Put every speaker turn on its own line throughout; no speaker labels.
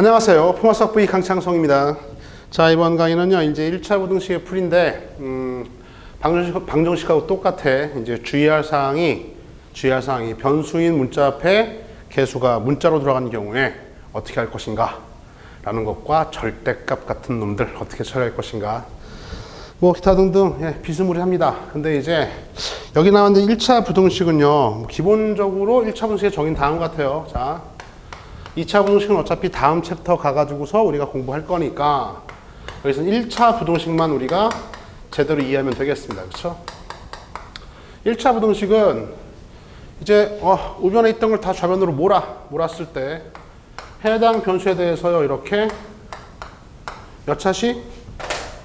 안녕하세요. 포마수학 V 강창성입니다. 자, 이번 강의는요, 이제 1차 부등식의 풀인데, 방정식하고 똑같아. 이제 주의할 사항이 변수인 문자 앞에 개수가 문자로 들어가는 경우에 어떻게 할 것인가 라는 것과 절대값 같은 놈들 어떻게 처리할 것인가, 뭐 기타 등등 비스무리합니다. 근데 이제 여기 나왔는데 1차 부등식은요, 기본적으로 1차 부등식의 정의는 다음 같아요. 자, 2차 부등식은 어차피 다음 챕터 가가지고서 우리가 공부할 거니까 여기서 1차 부등식만 우리가 제대로 이해하면 되겠습니다. 그렇죠? 1차 부등식은 이제 우변에 있던 걸 다 좌변으로 몰았을 때 해당 변수에 대해서요, 이렇게 몇 차식?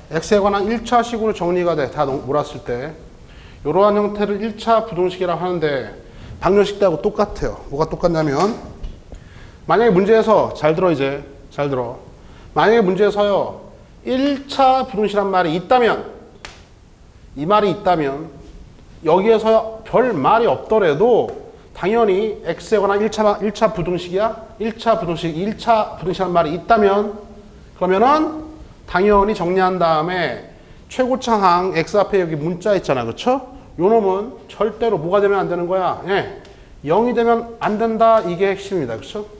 x에 관한 1차식으로 정리가 돼. 다 몰았을 때 이러한 형태를 1차 부등식이라고 하는데 방정식 때하고 똑같아요. 뭐가 똑같냐면, 만약에 문제에서 잘 들어. 만약에 문제에서요 1차 부등식이란 말이 있다면, 이 말이 있다면 여기에서 별 말이 없더라도 당연히 x에 관한 1차 부등식이야. 1차 부등식이란 말이 있다면, 그러면은 당연히 정리한 다음에 최고차항 x 앞에 여기 문자 있잖아. 그쵸? 요 놈은 절대로 뭐가 되면 안 되는 거야? 0이 되면 안 된다. 이게 핵심입니다. 그쵸?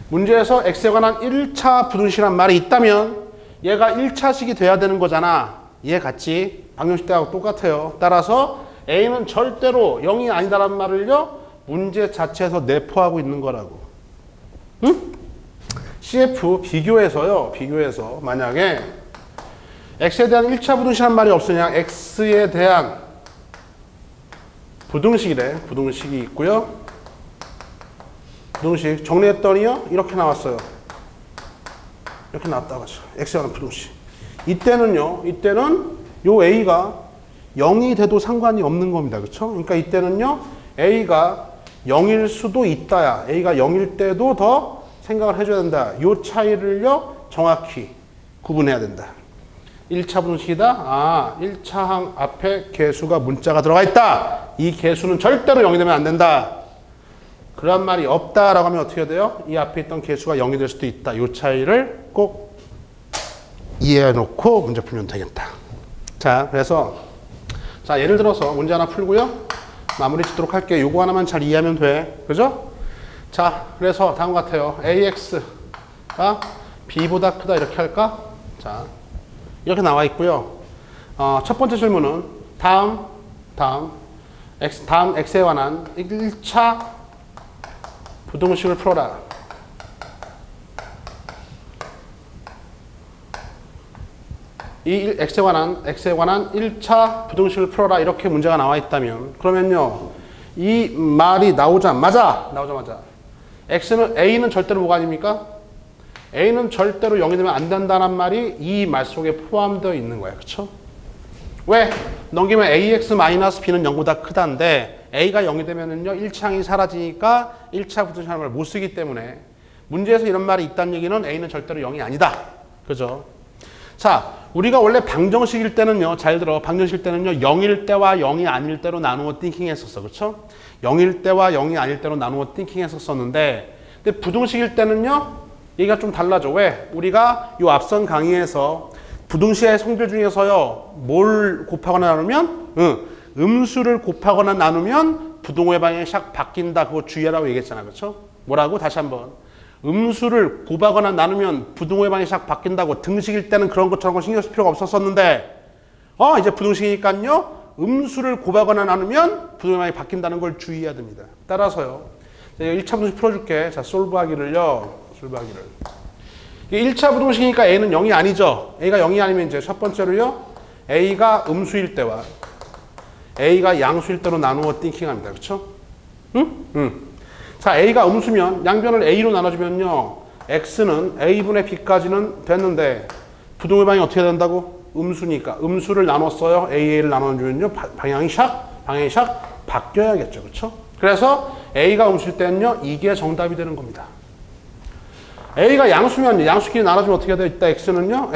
문제에서 x에 관한 1차 부등식이란 말이 있다면 얘가 1차식이 돼야 되는 거잖아. 얘 같이 방정식 때하고 똑같아요. 따라서 a는 절대로 0이 아니다라는 말을요, 문제 자체에서 내포하고 있는 거라고. 응? CF 비교해서 만약에 x에 대한 1차 부등식이란 말이 없으냐, x에 대한 부등식이 있고요. 부등식 정리했더니요, 이렇게 나왔어요. 이렇게 나왔다가 x에 관한 부등식. 이때는 요 a가 0이 돼도 상관이 없는 겁니다. 그렇죠? 그러니까 이때는요, a가 0일 수도 있다야. a가 0일 때도 더 생각을 해줘야 된다. 요 차이를요, 정확히 구분해야 된다. 1차 부등식이다. 1차항 앞에 개수가 문자가 들어가 있다. 이 개수는 절대로 0이 되면 안 된다. 그런 말이 없다라고 하면 어떻게 돼요? 이 앞에 있던 개수가 0이 될 수도 있다. 이 차이를 꼭 이해해 놓고 문제 풀면 되겠다. 자, 그래서 예를 들어서 문제 하나 풀고요, 마무리 짓도록 할게요. 요거 하나만 잘 이해하면 돼. 그죠? 자, 그래서 다음 같아요. AX가 B보다 크다 이렇게 할까? 자, 이렇게 나와 있고요. 첫 번째 질문은 다음 X에 관한 1차 부등식을 풀어라. 이 x에 관한 1차 부등식을 풀어라. 이렇게 문제가 나와 있다면, 그러면요, 이 말이 나오자마자 A는 절대로 뭐가 아닙니까? A는 절대로 0이 되면 안 된다는 말이 이 말 속에 포함되어 있는 거예요. 그쵸? 왜? 넘기면 AX-B는 0보다 크다인데 A가 0이 되면은요, 1차항이 사라지니까 1차 부등식이라는 걸 못 쓰기 때문에 문제에서 이런 말이 있다는 얘기는 A는 절대로 0이 아니다. 그죠? 자, 우리가 원래 방정식일 때는요, 잘 들어. 방정식일 때는요, 0일 때와 0이 아닐 때로 나누어 띵킹 했었어. 그쵸? 0일 때와 0이 아닐 때로 나누어 띵킹 했었었는데, 근데 부등식일 때는요, 얘기가 좀 달라져. 왜? 우리가 요 앞선 강의에서 부등식의 성질 중에서요, 뭘 곱하거나 나누면? 음수를 곱하거나 나누면 부등호의 방향이 샥 바뀐다. 그거 주의하라고 얘기했잖아. 그쵸? 뭐라고? 다시 한번. 음수를 곱하거나 나누면 부등호의 방향이 샥 바뀐다고. 등식일 때는 그런 것처럼 신경 쓸 필요가 없었었는데, 이제 부등식이니까요, 음수를 곱하거나 나누면 부등호의 방향이 바뀐다는 걸 주의해야 됩니다. 따라서요, 1차 부등식 풀어줄게. 자, 솔브하기를. 1차 부등식이니까 A는 0이 아니죠. A가 0이 아니면 이제 첫 번째로요, A가 음수일 때와 A가 양수일 때로 나누어 띵킹합니다. 그렇죠? 자, A가 음수면 양변을 A로 나눠주면요, X는 A분의 B까지는 됐는데 부등호의 방향이 어떻게 된다고? 음수니까 음수를 나눴어요. A를 나눠주면요, 방향이 샥 바뀌어야겠죠. 그렇죠? 그래서 A가 음수일 때는요, 이게 정답이 되는 겁니다. A가 양수면 양수끼리 나눠주면 어떻게 되어 있다? X는요,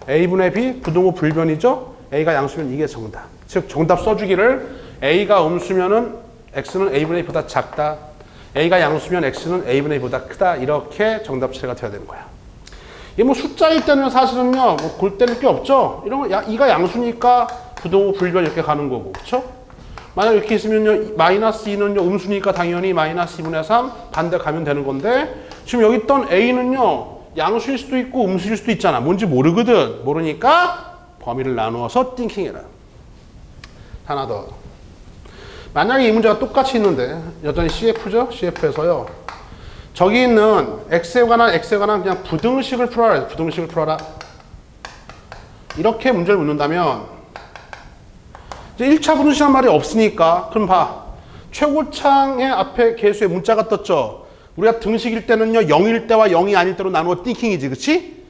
A분의 B 부등호 불변이죠. A가 양수면 이게 정답. 즉 정답 써주기를, A가 음수면은 X는 A분의 B보다 작다. A가 양수면 X는 A분의 B보다 크다. 이렇게 정답 처리가 돼야 되는 거야. 이게 뭐 숫자일 때는 사실은요, 뭐 골 때릴 게 없죠. 이런 거, 이가 양수니까 부등호 불변 이렇게 가는 거고, 그쵸? 만약 이렇게 있으면요, 마이너스 2는요, 음수니까 당연히 마이너스 2분의 3 반대 가면 되는 건데, 지금 여기 있던 A는요, 양수일 수도 있고 음수일 수도 있잖아. 뭔지 모르거든. 모르니까 범위를 나누어서 띵킹해라. 하나 더. 만약에 이 문제가 똑같이 있는데 여전히 CF죠? CF에서요. 저기 있는 X에 관한 그냥 부등식을 풀어라. 부등식을 풀어라. 이렇게 문제를 묻는다면 이제 1차 부등식이란 말이 없으니까 그럼 봐. 최고창의 앞에 개수에 문자가 떴죠. 우리가 등식일 때는요, 0일 때와 0이 아닐 때로 나누어 띵킹이지, 그치?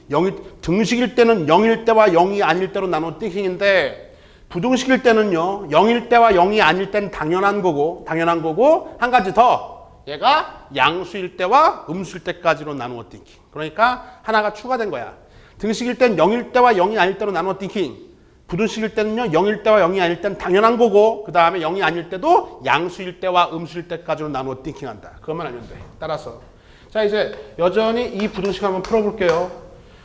등식일 때는 0일 때와 0이 아닐 때로 나누어 띵킹인데, 부등식일 때는요, 0일 때와 0이 아닐 때는 당연한 거고, 한 가지 더, 얘가 양수일 때와 음수일 때까지로 나누어 띵킹. 그러니까 하나가 추가된 거야. 등식일 때는 0일 때와 0이 아닐 때로 나누어 띵킹. 부등식일 때는요, 0일 때와 0이 아닐 때는 당연한 거고, 그 다음에 0이 아닐 때도 양수일 때와 음수일 때까지로 나누어 띵킹한다. 그것만 알면 돼. 따라서. 자, 이제 여전히 이 부등식 한번 풀어볼게요.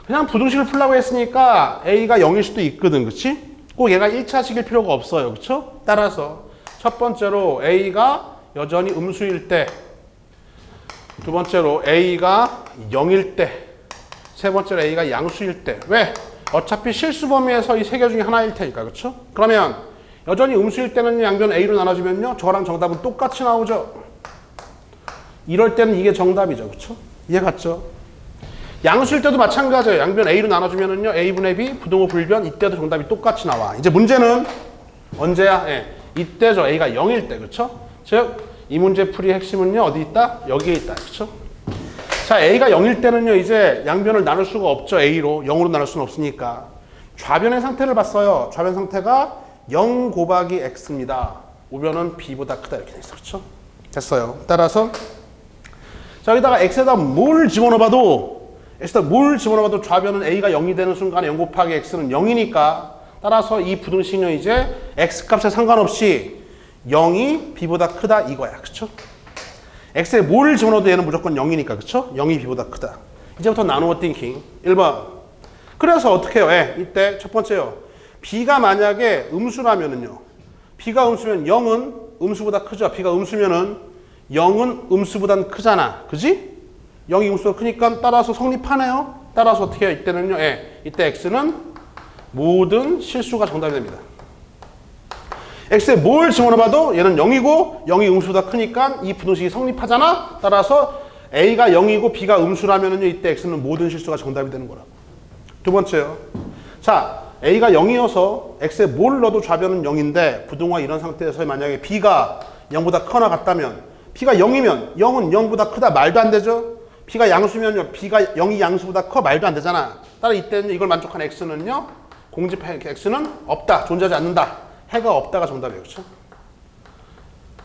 그냥 부등식을 풀라고 했으니까 A가 0일 수도 있거든, 그치? 꼭 얘가 1차식일 필요가 없어요, 그쵸? 따라서 첫 번째로 A가 여전히 음수일 때, 두 번째로 A가 0일 때, 세 번째로 A가 양수일 때. 왜? 어차피 실수 범위에서 이 세 개 중에 하나일 테니까, 그렇죠? 그러면 여전히 음수일 때는 양변 A로 나눠주면요, 저랑 정답은 똑같이 나오죠. 이럴 때는 이게 정답이죠, 그렇죠? 이해 갔죠? 양수일 때도 마찬가지예요. 양변 A로 나눠주면은요, A분의 B 부등호 불변 이때도 정답이 똑같이 나와. 이제 문제는 언제야? 예, 이때죠. A가 0일 때, 그렇죠? 즉 이 문제 풀이의 핵심은요, 어디 있다? 여기에 있다, 그렇죠? 자, A가 0일 때는요, 이제 양변을 나눌 수가 없죠. A로. 0으로 나눌 수는 없으니까. 좌변의 상태를 봤어요. 좌변 상태가 0 곱하기 X입니다. 우변은 B보다 크다. 이렇게 돼 있어. 그렇죠? 됐어요. 따라서 자, 여기다가 X에다 뭘 집어넣어봐도 좌변은 A가 0이 되는 순간에 0 곱하기 X는 0이니까 따라서 이 부등식은요, 이제 X값에 상관없이 0이 B보다 크다 이거야. 그렇죠? X에 뭘 집어넣어도 얘는 무조건 0이니까, 그쵸? 0이 B보다 크다. 이제부터 나누어 띵킹. 1번. 그래서 어떻게 해요? 예, 이때 첫 번째요. B가 만약에 음수라면은요. B가 음수면 0은 음수보다 크죠? B가 음수면은 0은 음수보단 크잖아. 그지? 0이 음수보다 크니까 따라서 성립하네요. 따라서 어떻게 해요? 이때는요. 예, 이때 X는 모든 실수가 정답이 됩니다. X에 뭘 집어넣어봐도 얘는 0이고 0이 음수보다 크니까 이 부등식이 성립하잖아. 따라서 A가 0이고 B가 음수라면은요, 이때 X는 모든 실수가 정답이 되는 거라고. 두 번째요. 자, A가 0이어서 X에 뭘 넣어도 좌변은 0인데 부등호가 이런 상태에서 만약에 B가 0보다 크거나 같다면 B가 0이면 0은 0보다 크다 말도 안 되죠. B가 양수면요, B가 0이 양수보다 커 말도 안 되잖아. 따라 이때는 이걸 만족한 X는요, 공집해 X는 없다, 존재하지 않는다. 해가 없다가 정답이에요. 그렇죠?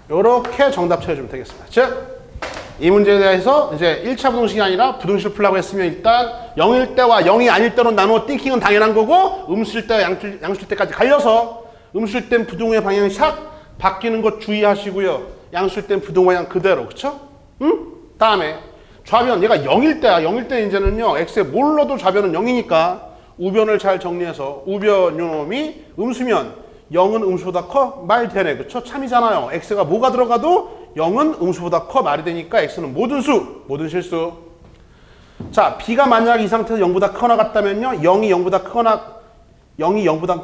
이렇게 정답 찾아주면 되겠습니다. 즉, 이 문제에 대해서 이제 1차 부등식이 아니라 부등식을 풀라고 했으면 일단 0일 때와 0이 아닐 때로 나누어 띵킹은 당연한 거고 음수일 때와 양수일 때까지 갈려서 음수일 땐 부등호의 방향이 샥 바뀌는 것 주의하시고요. 양수일 땐 부등호 방향 그대로. 그렇죠? 응? 다음에 좌변 얘가 0일 때야. 0일 때 이제는요. X에 뭘 넣어도 좌변은 0이니까 우변을 잘 정리해서 우변 요놈이 음수면 0은 음수보다 커? 말 되네. 그쵸? 참이잖아요. X가 뭐가 들어가도 0은 음수보다 커 말이 되니까 X는 모든 수, 모든 실수. 자, B가 만약 이 상태에서 0보다 크거나 같다면요. 0이 0보다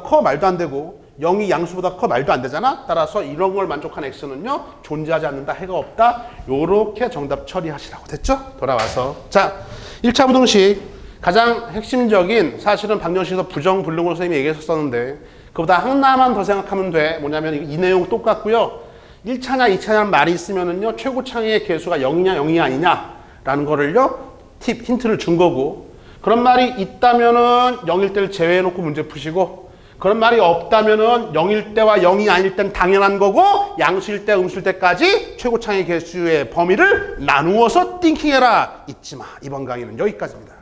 커 말도 안 되고 0이 양수보다 커 말도 안 되잖아. 따라서 이런 걸 만족한 X는요. 존재하지 않는다. 해가 없다. 요렇게 정답 처리하시라고. 됐죠? 돌아와서. 자, 1차 부등식 가장 핵심적인 사실은 방정식에서 부정불능으로 선생님이 얘기했었는데 그보다 하나만 더 생각하면 돼. 뭐냐면 이 내용 똑같고요. 1차냐 2차냐 말이 있으면은요. 최고창의 개수가 0이냐 0이 아니냐라는 거를요. 힌트를 준 거고 그런 말이 있다면은 0일 때를 제외해 놓고 문제 푸시고 그런 말이 없다면은 0일 때와 0이 아닐 땐 당연한 거고 양수일 때 음수일 때까지 최고창의 개수의 범위를 나누어서 띵킹해라. 잊지 마. 이번 강의는 여기까지입니다.